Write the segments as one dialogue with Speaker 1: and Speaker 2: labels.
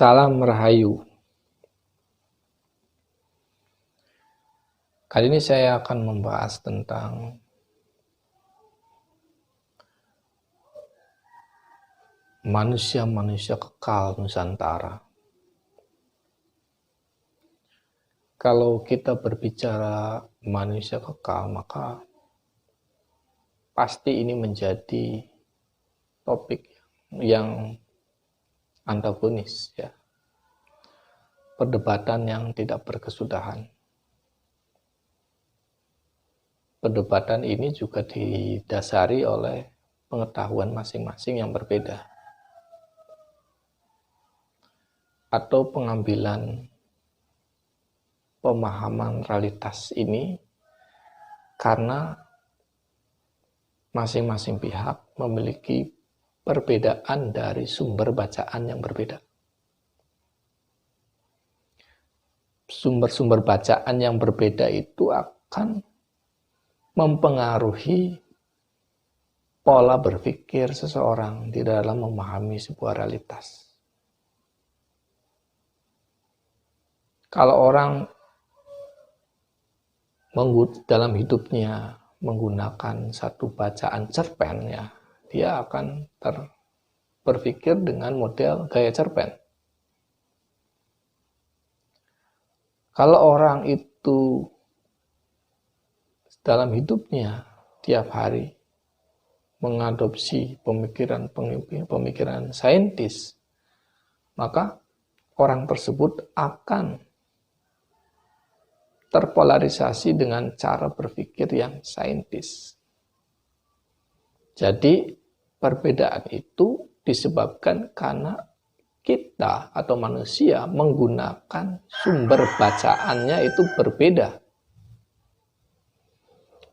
Speaker 1: Salam Rahayu. Kali ini saya akan membahas tentang manusia-manusia kekal Nusantara. Kalau kita berbicara manusia kekal, maka pasti ini menjadi topik yang antagonis, ya. Perdebatan yang tidak berkesudahan. Perdebatan ini juga didasari oleh pengetahuan masing-masing yang berbeda, atau pengambilan pemahaman realitas ini karena masing-masing pihak memiliki perbedaan dari sumber bacaan yang berbeda. Sumber-sumber bacaan yang berbeda itu akan mempengaruhi pola berpikir seseorang di dalam memahami sebuah realitas. Kalau orang dalam hidupnya menggunakan satu bacaan cerpen, ya, dia akan berpikir dengan model gaya cerpen. Kalau orang itu dalam hidupnya tiap hari mengadopsi pemikiran saintis, maka orang tersebut akan terpolarisasi dengan cara berpikir yang saintis. Jadi perbedaan itu disebabkan karena kita atau manusia menggunakan sumber bacaannya itu berbeda.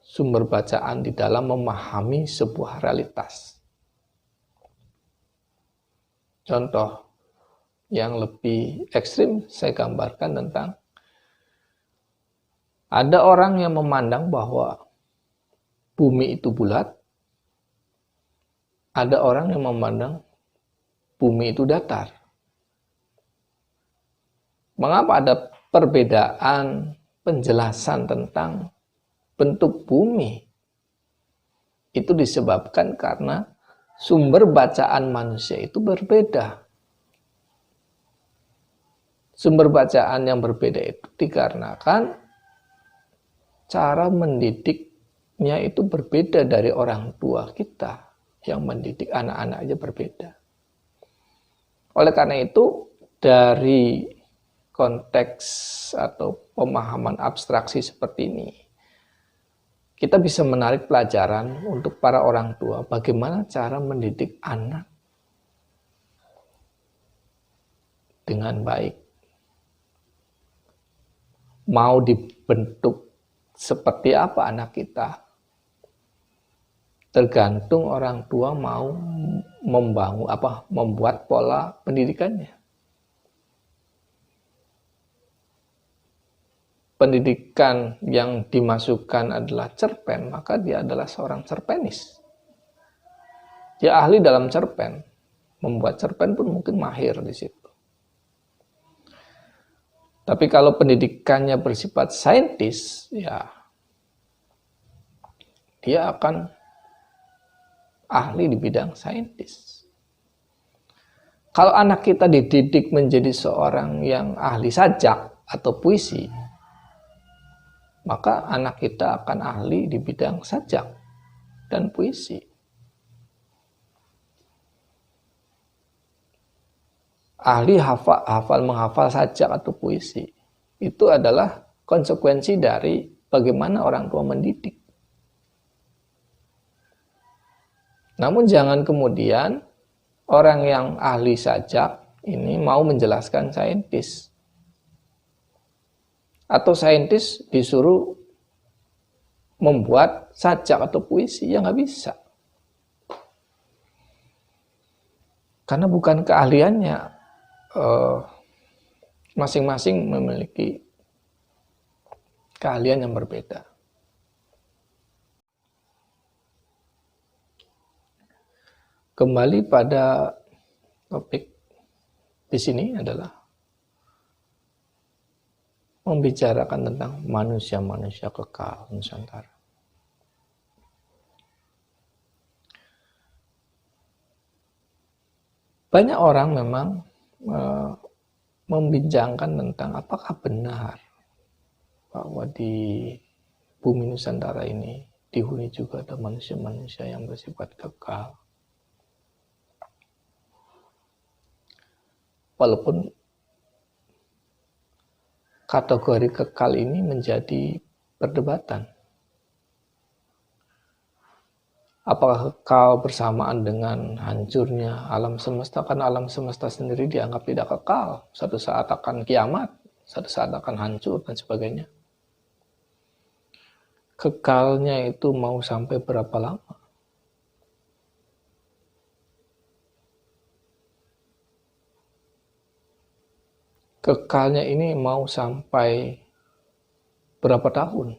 Speaker 1: Sumber bacaan di dalam memahami sebuah realitas. Contoh yang lebih ekstrim saya gambarkan tentang ada orang yang memandang bahwa bumi itu bulat, ada orang yang memandang bumi itu datar. Mengapa ada perbedaan penjelasan tentang bentuk bumi? Itu disebabkan karena sumber bacaan manusia itu berbeda. Sumber bacaan yang berbeda itu dikarenakan cara mendidiknya itu berbeda dari orang tua kita. Yang mendidik anak-anak aja berbeda. Oleh karena itu, dari konteks atau pemahaman abstraksi seperti ini, kita bisa menarik pelajaran untuk para orang tua bagaimana cara mendidik anak dengan baik. Mau dibentuk seperti apa anak kita, tergantung orang tua mau membuat pola pendidikannya. Pendidikan yang dimasukkan adalah cerpen, maka dia adalah seorang cerpenis. Dia ahli dalam cerpen. Membuat cerpen pun mungkin mahir di situ. Tapi kalau pendidikannya bersifat saintis, ya dia akan ahli di bidang saintis. Kalau anak kita dididik menjadi seorang yang ahli sajak atau puisi, maka anak kita akan ahli di bidang sajak dan puisi. Ahli menghafal sajak atau puisi. Itu adalah konsekuensi dari bagaimana orang tua mendidik. Namun jangan kemudian orang yang ahli sajak ini mau menjelaskan saintis. Atau saintis disuruh membuat sajak atau puisi, ya nggak bisa. Karena bukan keahliannya, masing-masing memiliki keahlian yang berbeda. Kembali pada topik di sini adalah membicarakan tentang manusia-manusia kekal Nusantara. Banyak orang memang membincangkan tentang apakah benar bahwa di bumi Nusantara ini dihuni juga ada manusia-manusia yang bersifat kekal. Walaupun kategori kekal ini menjadi perdebatan. Apakah kekal bersamaan dengan hancurnya alam semesta? Karena alam semesta sendiri dianggap tidak kekal. Suatu saat akan kiamat, suatu saat akan hancur, dan sebagainya. Kekalnya itu mau sampai berapa lama? Kekalnya ini mau sampai berapa tahun?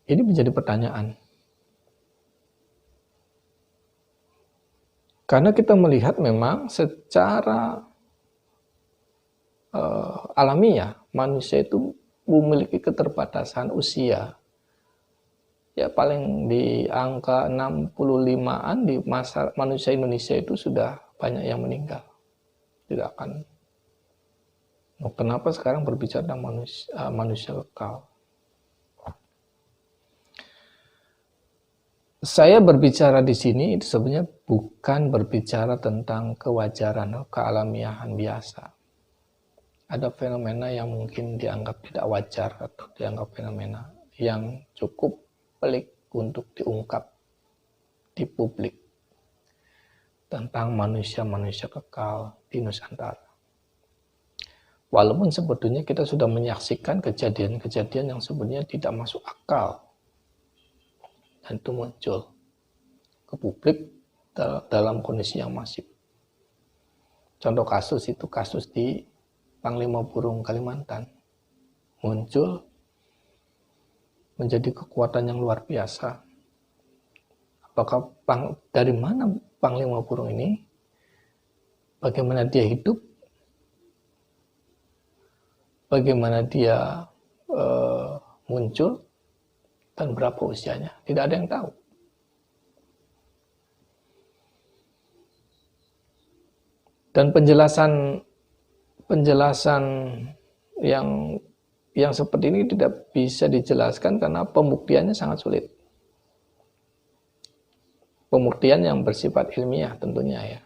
Speaker 1: Ini menjadi pertanyaan. Karena kita melihat memang secara alamiah manusia itu memiliki keterbatasan usia. Ya paling di angka 65-an di masa manusia Indonesia itu sudah banyak yang meninggal. Tidak akan. Kenapa sekarang berbicara tentang manusia kekal? Saya berbicara di sini itu sebenarnya bukan berbicara tentang kewajaran atau kealamiahan biasa. Ada fenomena yang mungkin dianggap tidak wajar atau dianggap fenomena yang cukup pelik untuk diungkap di publik tentang manusia-manusia kekal di Nusantara. Walaupun sebetulnya kita sudah menyaksikan kejadian-kejadian yang sebenarnya tidak masuk akal. Dan itu muncul ke publik dalam kondisi yang masif. Contoh kasus itu kasus di Panglima Burung Kalimantan. Muncul menjadi kekuatan yang luar biasa. Apakah dari mana Panglima Burung ini? Bagaimana dia hidup? Bagaimana dia muncul? Dan berapa usianya? Tidak ada yang tahu. Dan penjelasan yang seperti ini tidak bisa dijelaskan karena pembuktiannya sangat sulit. Pembuktian yang bersifat ilmiah tentunya ya.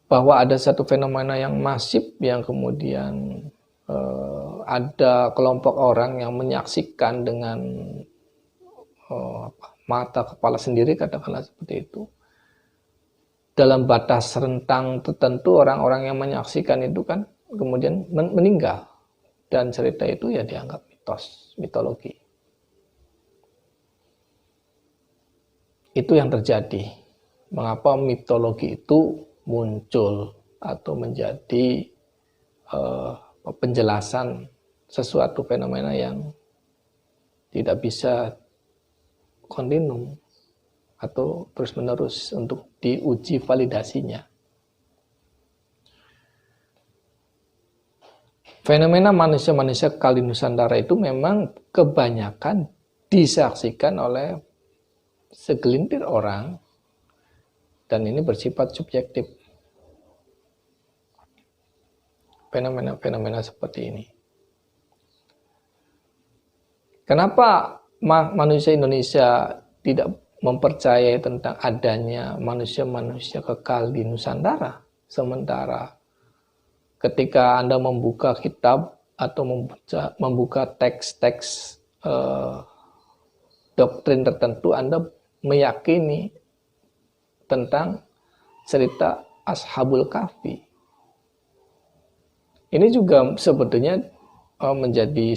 Speaker 1: Bahwa ada satu fenomena yang masif yang kemudian ada kelompok orang yang menyaksikan dengan mata kepala sendiri, katakanlah seperti itu. Dalam batas rentang tertentu orang-orang yang menyaksikan itu kan kemudian meninggal. Dan cerita itu ya dianggap mitos, mitologi. Itu yang terjadi. Mengapa mitologi itu muncul atau menjadi penjelasan sesuatu fenomena yang tidak bisa kontinum atau terus-menerus untuk diuji validasinya. Fenomena manusia-manusia kekal di Nusantara itu memang kebanyakan disaksikan oleh segelintir orang dan ini bersifat subjektif. Fenomena-fenomena seperti ini. Kenapa manusia Indonesia tidak mempercayai tentang adanya manusia-manusia kekal di Nusantara? Sementara ketika Anda membuka kitab atau membuka teks-teks doktrin tertentu, Anda meyakini tentang cerita Ashabul Kahfi. Ini juga sebetulnya menjadi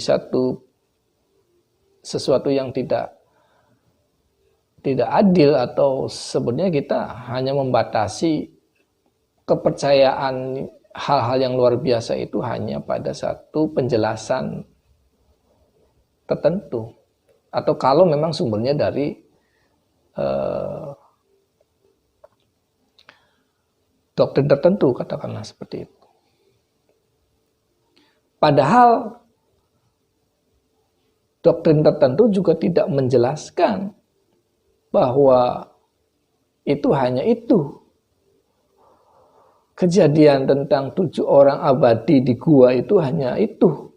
Speaker 1: sesuatu yang tidak adil atau sebenarnya kita hanya membatasi kepercayaan hal-hal yang luar biasa itu hanya pada satu penjelasan tertentu atau kalau memang sumbernya dari doktrin tertentu, katakanlah seperti itu. Padahal doktrin tertentu juga tidak menjelaskan bahwa itu hanya itu. Kejadian tentang 7 orang abadi di gua itu hanya itu.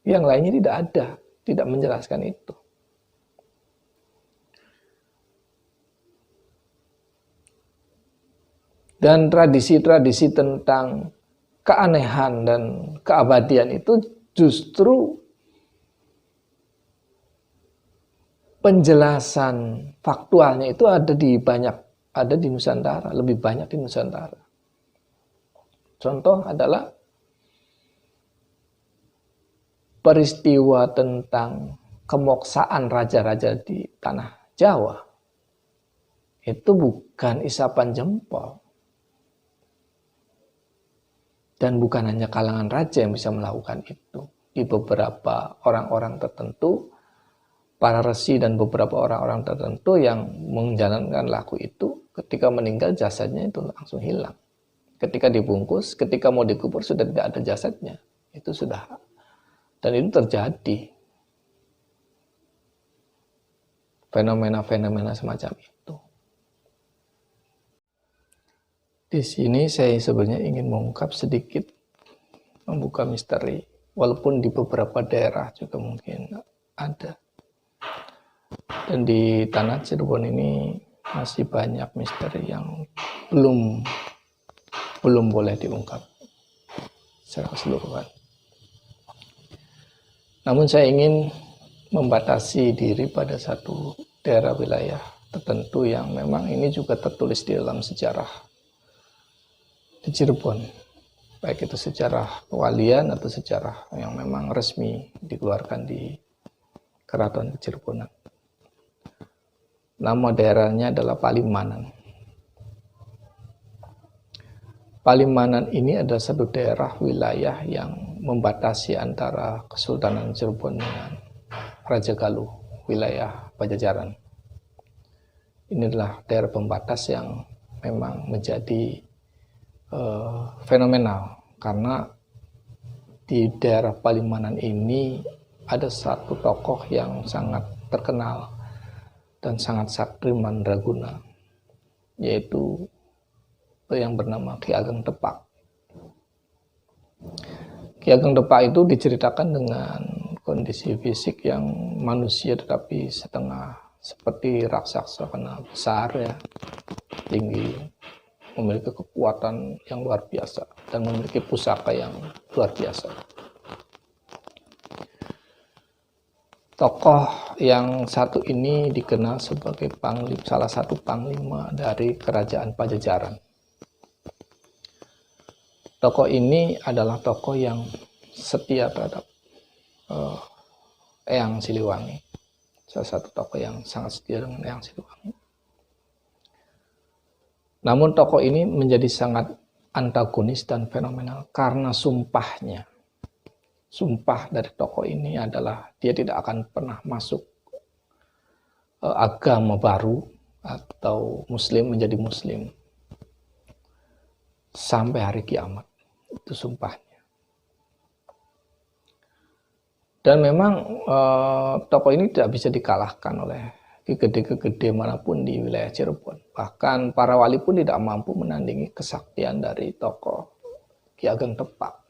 Speaker 1: Yang lainnya tidak ada, tidak menjelaskan itu. Dan tradisi-tradisi tentang keanehan dan keabadian itu justru penjelasan faktualnya itu ada di Nusantara, lebih banyak di Nusantara. Contoh adalah peristiwa tentang kemoksaan raja-raja di tanah Jawa. Itu bukan isapan jempol. Dan bukan hanya kalangan raja yang bisa melakukan itu. Di beberapa orang-orang tertentu, para resi dan beberapa orang-orang tertentu yang menjalankan laku itu, ketika meninggal jasadnya itu langsung hilang. Ketika dibungkus, ketika mau dikubur sudah tidak ada jasadnya. Itu sudah. Dan itu terjadi. Fenomena-fenomena semacam itu. Di sini saya sebenarnya ingin mengungkap sedikit, membuka misteri, walaupun di beberapa daerah juga mungkin ada. Dan di tanah Cirebon ini masih banyak misteri yang belum boleh diungkap secara keseluruhan. Namun saya ingin membatasi diri pada satu daerah wilayah tertentu yang memang ini juga tertulis di dalam sejarah di Cirebon, baik itu sejarah kewalian atau sejarah yang memang resmi dikeluarkan di Keraton Cirebon. Nama daerahnya adalah Palimanan. Palimanan ini adalah satu daerah wilayah yang membatasi antara Kesultanan Cirebon dengan Raja Galuh, wilayah Pajajaran. Ini adalah daerah pembatas yang memang menjadi fenomenal, karena di daerah Palimanan ini ada satu tokoh yang sangat terkenal dan sangat sakti mandraguna, yaitu yang bernama Ki Ageng Depak. Ki Ageng Depak itu diceritakan dengan kondisi fisik yang manusia tetapi setengah seperti raksasa, karena besar ya, tinggi, memiliki kekuatan yang luar biasa dan memiliki pusaka yang luar biasa. Tokoh yang satu ini dikenal sebagai salah satu panglima dari kerajaan Pajajaran. Tokoh ini adalah tokoh yang setia terhadap Eyang Siliwangi. Salah satu tokoh yang sangat setia dengan Eyang Siliwangi. Namun tokoh ini menjadi sangat antagonis dan fenomenal karena sumpahnya. Sumpah dari tokoh ini adalah dia tidak akan pernah masuk agama baru atau muslim menjadi muslim sampai hari kiamat. Itu sumpahnya. Dan memang tokoh ini tidak bisa dikalahkan oleh gede-gede manapun di wilayah Cirebon. Bahkan para wali pun tidak mampu menandingi kesaktian dari tokoh Ki Ageng Depak.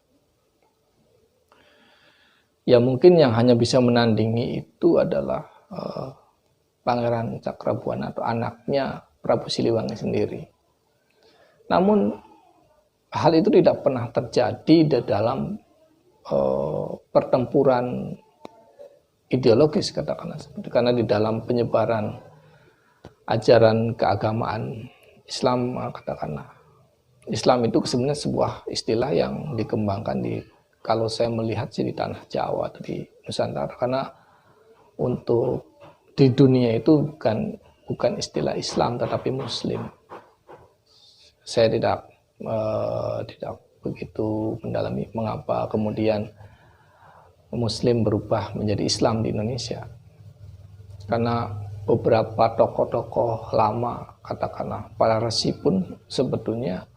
Speaker 1: Ya mungkin yang hanya bisa menandingi itu adalah Pangeran Cakrabuana atau anaknya Prabu Siliwangi sendiri. Namun hal itu tidak pernah terjadi di dalam pertempuran ideologis, katakanlah seperti, karena di dalam penyebaran ajaran keagamaan Islam, katakanlah Islam itu sebenarnya sebuah istilah yang dikembangkan kalau saya melihat sih di tanah Jawa atau di Nusantara, karena untuk di dunia itu bukan istilah Islam tetapi Muslim. Saya tidak begitu mendalami mengapa kemudian Muslim berubah menjadi Islam di Indonesia. Karena beberapa tokoh-tokoh lama, katakanlah para resi pun sebetulnya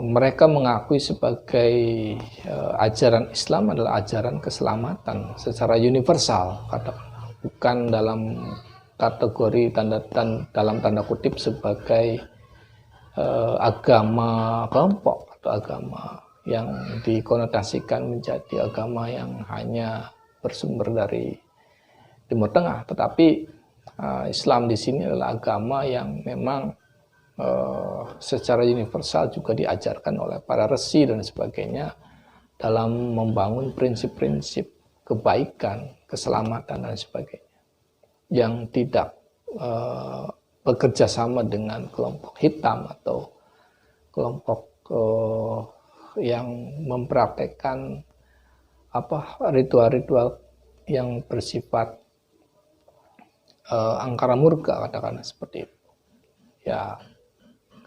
Speaker 1: mereka mengakui sebagai ajaran Islam adalah ajaran keselamatan secara universal, katakanlah, bukan dalam kategori dalam tanda kutip sebagai agama kelompok atau agama yang dikonotasikan menjadi agama yang hanya bersumber dari Timur Tengah, tetapi Islam di sini adalah agama yang memang secara universal juga diajarkan oleh para resi dan sebagainya dalam membangun prinsip-prinsip kebaikan, keselamatan dan sebagainya yang tidak bekerja sama dengan kelompok hitam atau kelompok yang mempraktekkan ritual-ritual yang bersifat angkara murka, katakanlah seperti itu. Ya,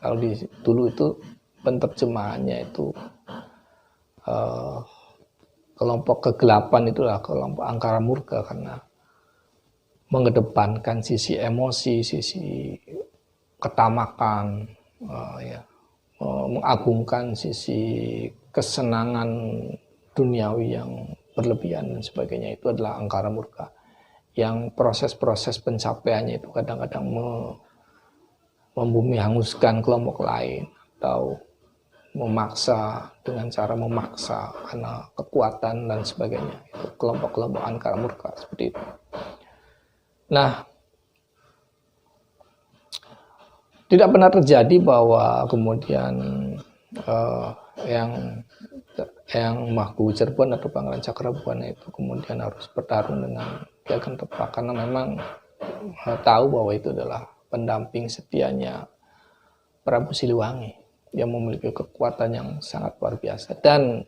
Speaker 1: kalau dulu itu penerjemahannya itu kelompok kegelapan itulah kelompok angkara murka karena mengedepankan sisi emosi, sisi ketamakan, mengagungkan sisi kesenangan duniawi yang berlebihan dan sebagainya. Itu adalah angkara murka yang proses-proses pencapaiannya itu kadang-kadang membumi hanguskan kelompok lain atau memaksa dengan cara memaksa karena kekuatan dan sebagainya. Itu kelompok-kelompok angkara murka seperti itu. Nah, tidak pernah terjadi bahwa kemudian yang Mahku Cirebon atau Pangeran Cakrabuana itu kemudian harus bertarung dengan Ki Ageng Tepak karena memang tahu bahwa itu adalah pendamping setianya Prabu Siliwangi yang memiliki kekuatan yang sangat luar biasa dan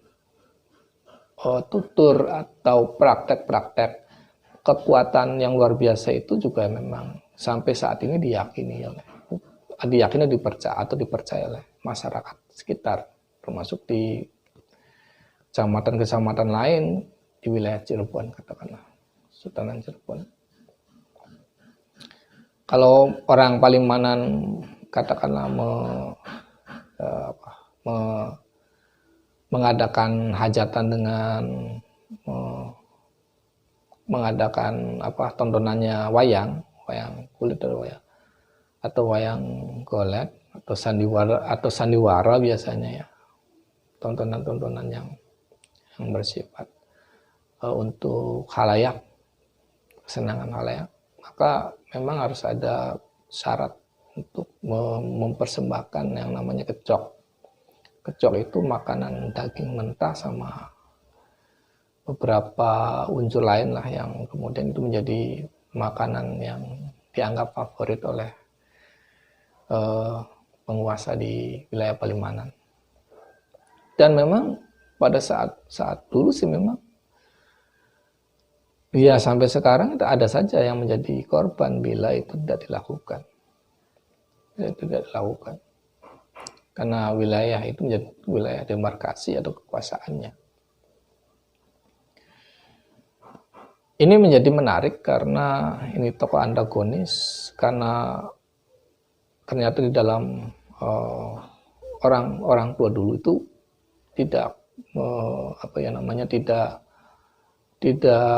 Speaker 1: tutur atau praktek-praktek kekuatan yang luar biasa itu juga memang sampai saat ini diyakini dipercaya oleh masyarakat sekitar, termasuk di kecamatan-kecamatan lain di wilayah Cirebon, katakanlah Sultanan Cirebon. Kalau orang Palimanan katakanlah mengadakan hajatan dengan mengadakan tontonannya wayang kulit atau wayang golek atau sandiwara biasanya ya, tontonan-tontonan yang bersifat untuk khalayak, kesenangan khalayak, maka memang harus ada syarat untuk mempersembahkan yang namanya kecok. Kecok itu makanan daging mentah sama beberapa unsur lain lah yang kemudian itu menjadi makanan yang dianggap favorit oleh penguasa di wilayah Palimanan. Dan memang pada saat dulu sih memang ya sampai sekarang ada saja yang menjadi korban bila itu tidak dilakukan. Tidak dilakukan. Karena wilayah itu menjadi wilayah demarkasi atau kekuasaannya. Ini menjadi menarik karena ini tokoh antagonis, karena ternyata di dalam orang tua dulu itu tidak tidak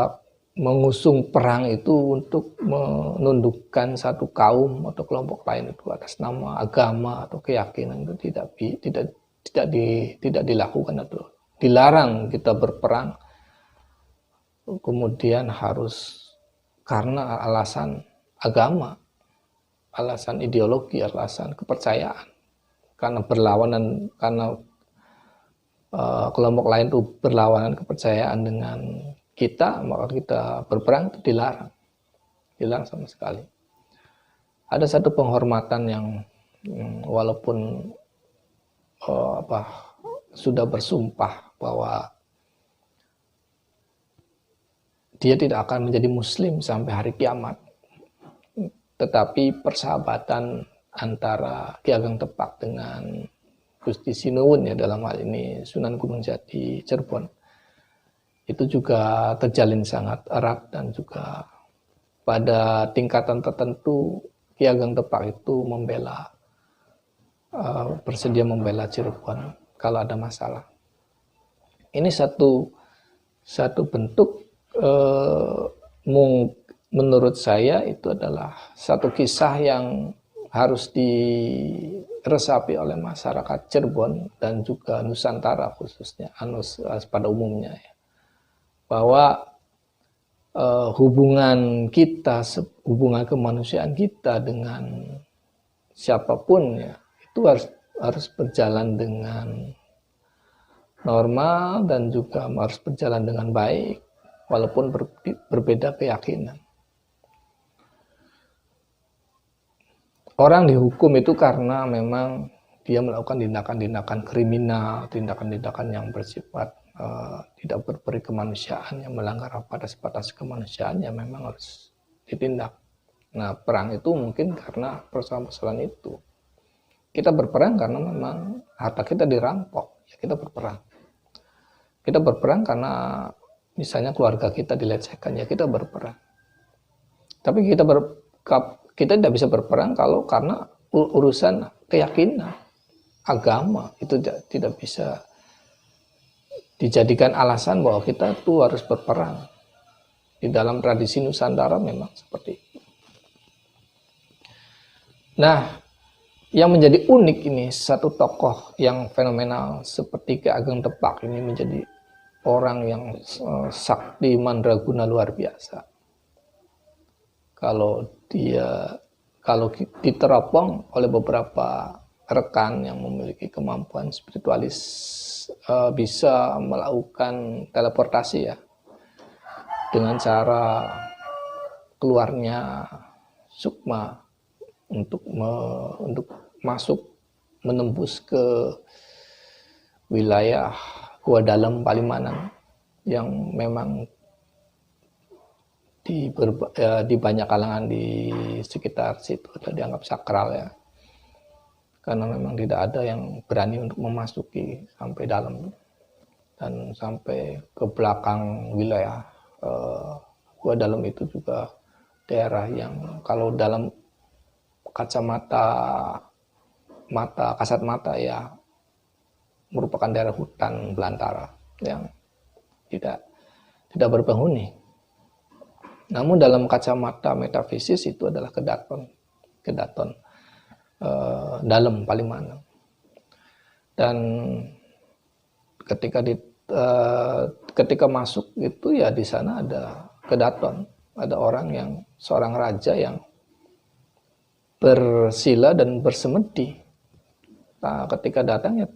Speaker 1: mengusung perang itu untuk menundukkan satu kaum atau kelompok lain itu atas nama agama atau keyakinan, itu tidak dilakukan atau dilarang kita berperang kemudian harus karena alasan agama, alasan ideologi, alasan kepercayaan, karena berlawanan, karena kelompok lain itu berlawanan kepercayaan dengan kita, maka kita berperang, itu dilarang sama sekali. Ada satu penghormatan yang walaupun sudah bersumpah bahwa dia tidak akan menjadi muslim sampai hari kiamat, tetapi persahabatan antara Ki Ageng Tepak dengan Gusti Sinuwun ya, dalam hal ini Sunan Gunung Jati Cirebon, itu juga terjalin sangat erat dan juga pada tingkatan tertentu Ki Ageng Tepak itu bersedia membela Cirebon kalau ada masalah. Ini satu bentuk menurut saya itu adalah satu kisah yang harus diresapi oleh masyarakat Cirebon dan juga Nusantara khususnya, pada umumnya ya. Bahwa hubungan kemanusiaan kita dengan siapapun ya, itu harus berjalan dengan normal dan juga harus berjalan dengan baik walaupun berbeda keyakinan. Orang dihukum itu karena memang dia melakukan tindakan-tindakan kriminal, tindakan-tindakan yang bersifat tidak berperi kemanusiaan, yang melanggar batas-batas kemanusiaan, yang memang harus ditindak. Nah, perang itu mungkin karena persoalan-persoalan itu. Kita berperang karena memang harta kita dirampok, ya kita berperang. Kita berperang karena misalnya keluarga kita dilecehkan, ya kita berperang. Tapi kita tidak bisa berperang kalau karena urusan keyakinan, agama, itu tidak bisa dijadikan alasan bahwa kita tuh harus berperang. Di dalam tradisi Nusantara memang seperti itu. Nah, yang menjadi unik ini, satu tokoh yang fenomenal seperti Ki Ageng Tepak ini menjadi orang yang sakti mandraguna luar biasa. Kalau diteropong oleh beberapa rekan yang memiliki kemampuan spiritualis, bisa melakukan teleportasi ya, dengan cara keluarnya sukma untuk masuk menembus ke wilayah Gua Dalam Palimanan yang memang di banyak kalangan di sekitar situ dianggap sakral ya, karena memang tidak ada yang berani untuk memasuki sampai dalam dan sampai ke belakang wilayah Gua Dalam. Itu juga daerah yang kalau dalam kacamata kasat mata ya merupakan daerah hutan belantara yang tidak berpenghuni. Namun dalam kacamata metafisis itu adalah kedaton dalam Palimanan. Dan ketika masuk itu ya di sana ada kedaton, ada seorang raja yang bersila dan bersemedi. Nah, ketika datang ya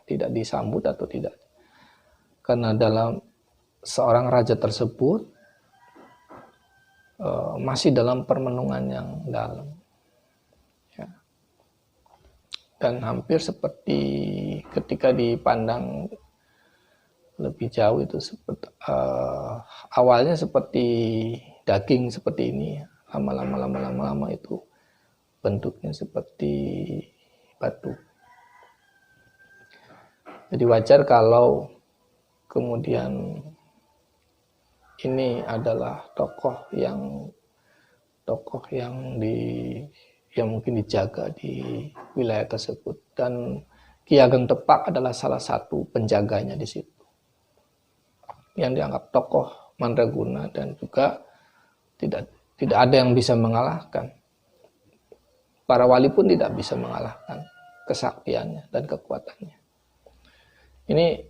Speaker 1: tidak disambut atau tidak, karena dalam seorang raja tersebut masih dalam permenungan yang dalam ya. Dan hampir seperti ketika dipandang lebih jauh itu awalnya seperti daging seperti ini, lama-lama itu bentuknya seperti batu. Jadi wajar kalau kemudian ini adalah tokoh yang mungkin dijaga di wilayah tersebut, dan Ki Ageng Tepak adalah salah satu penjaganya di situ, yang dianggap tokoh mandraguna dan juga tidak ada yang bisa mengalahkan. Para wali pun tidak bisa mengalahkan kesaktiannya dan kekuatannya. Ini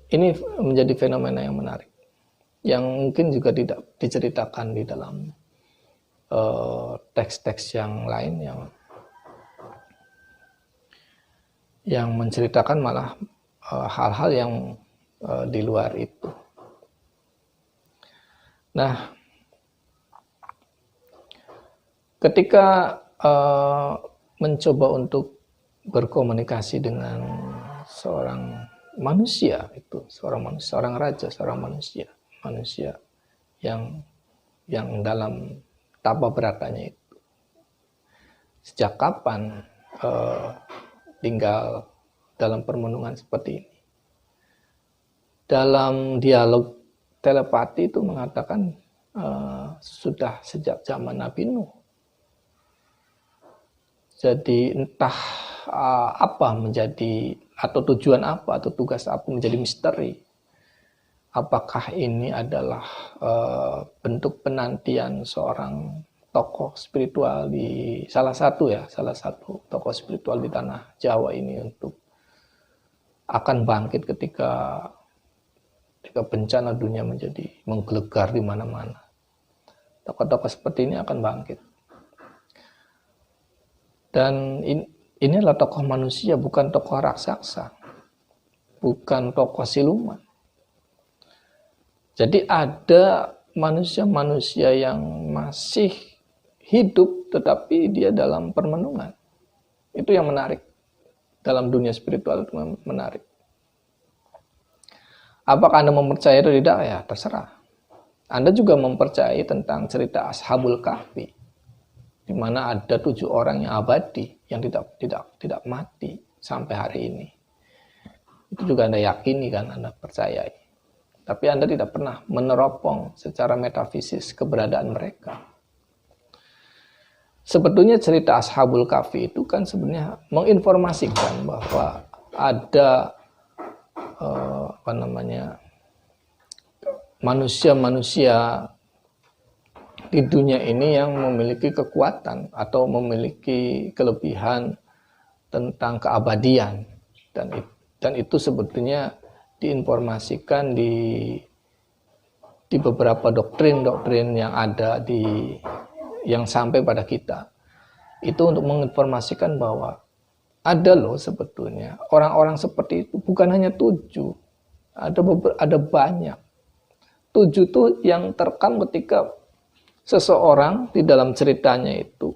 Speaker 1: menjadi fenomena yang menarik, yang mungkin juga tidak diceritakan di dalam teks-teks yang lain yang menceritakan malah hal-hal yang di luar itu. Nah, ketika mencoba untuk berkomunikasi dengan seorang manusia, seorang raja, seorang manusia yang dalam tapa beratanya itu, sejak kapan tinggal dalam permenungan seperti ini. Dalam dialog telepati itu mengatakan sudah sejak zaman Nabi Nuh. Jadi entah apa menjadi, atau tujuan apa, atau tugas apa menjadi misteri. Apakah ini adalah bentuk penantian seorang tokoh spiritual di salah satu tokoh spiritual di tanah Jawa ini untuk akan bangkit ketika bencana dunia menjadi menggelegar di mana-mana. Tokoh-tokoh seperti ini akan bangkit. Dan ini adalah tokoh manusia, bukan tokoh raksasa, bukan tokoh siluman. Jadi ada manusia-manusia yang masih hidup tetapi dia dalam permenungan. Itu yang menarik. Dalam dunia spiritual itu menarik. Apakah Anda mempercayai atau tidak? Ya terserah. Anda juga mempercayai tentang cerita Ashabul Kahfi, di mana ada 7 orang yang abadi, yang tidak mati sampai hari ini. Itu juga Anda yakini kan, Anda percayai. Tapi Anda tidak pernah meneropong secara metafisis keberadaan mereka. Sebetulnya cerita Ashabul Kahfi itu kan sebenarnya menginformasikan bahwa ada manusia-manusia di dunia ini yang memiliki kekuatan atau memiliki kelebihan tentang keabadian, dan itu sebetulnya diinformasikan di beberapa doktrin yang ada yang sampai pada kita. Itu untuk menginformasikan bahwa ada loh sebetulnya orang-orang seperti itu, bukan hanya 7, ada banyak. 7 itu yang terekam ketika seseorang di dalam ceritanya itu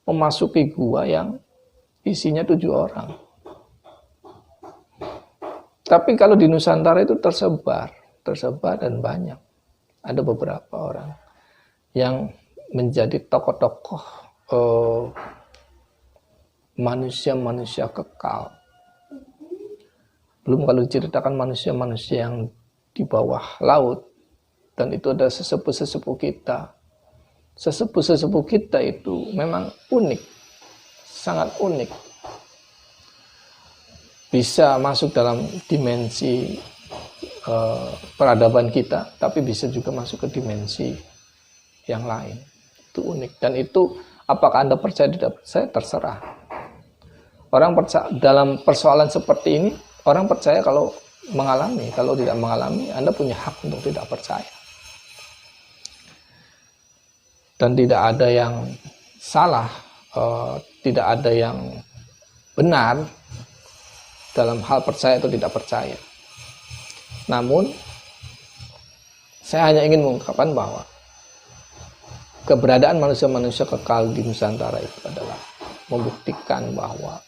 Speaker 1: memasuki gua yang isinya 7 orang. Tapi kalau di Nusantara itu tersebar dan banyak. Ada beberapa orang yang menjadi tokoh-tokoh manusia-manusia kekal. Belum kalau diceritakan manusia-manusia yang di bawah laut, dan itu ada sesepuh-sesepuh kita. Sesepuh-sesepuh kita itu memang unik, sangat unik. Bisa masuk dalam dimensi peradaban kita, tapi bisa juga masuk ke dimensi yang lain. Itu unik, dan itu apakah Anda percaya tidak percaya terserah. Orang percaya dalam persoalan seperti ini, orang percaya kalau mengalami, kalau tidak mengalami, Anda punya hak untuk tidak percaya. Dan tidak ada yang salah, tidak ada yang benar dalam hal percaya atau tidak percaya. Namun, saya hanya ingin mengungkapkan bahwa keberadaan manusia-manusia kekal di Nusantara itu adalah membuktikan bahwa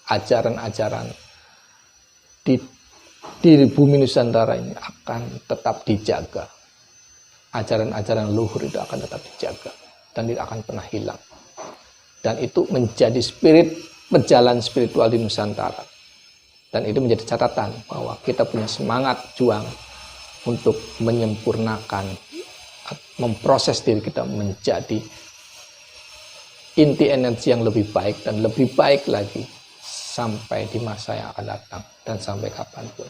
Speaker 1: ajaran-ajaran di bumi Nusantara ini akan tetap dijaga. Ajaran-ajaran luhur itu akan tetap dijaga dan tidak akan pernah hilang. Dan itu menjadi spirit pejalan spiritual di Nusantara. Dan itu menjadi catatan bahwa kita punya semangat juang untuk menyempurnakan, memproses diri kita menjadi inti energi yang lebih baik dan lebih baik lagi sampai di masa yang akan datang dan sampai kapanpun.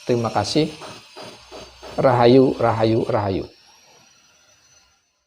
Speaker 1: Terima kasih. Rahayu, rahayu, rahayu.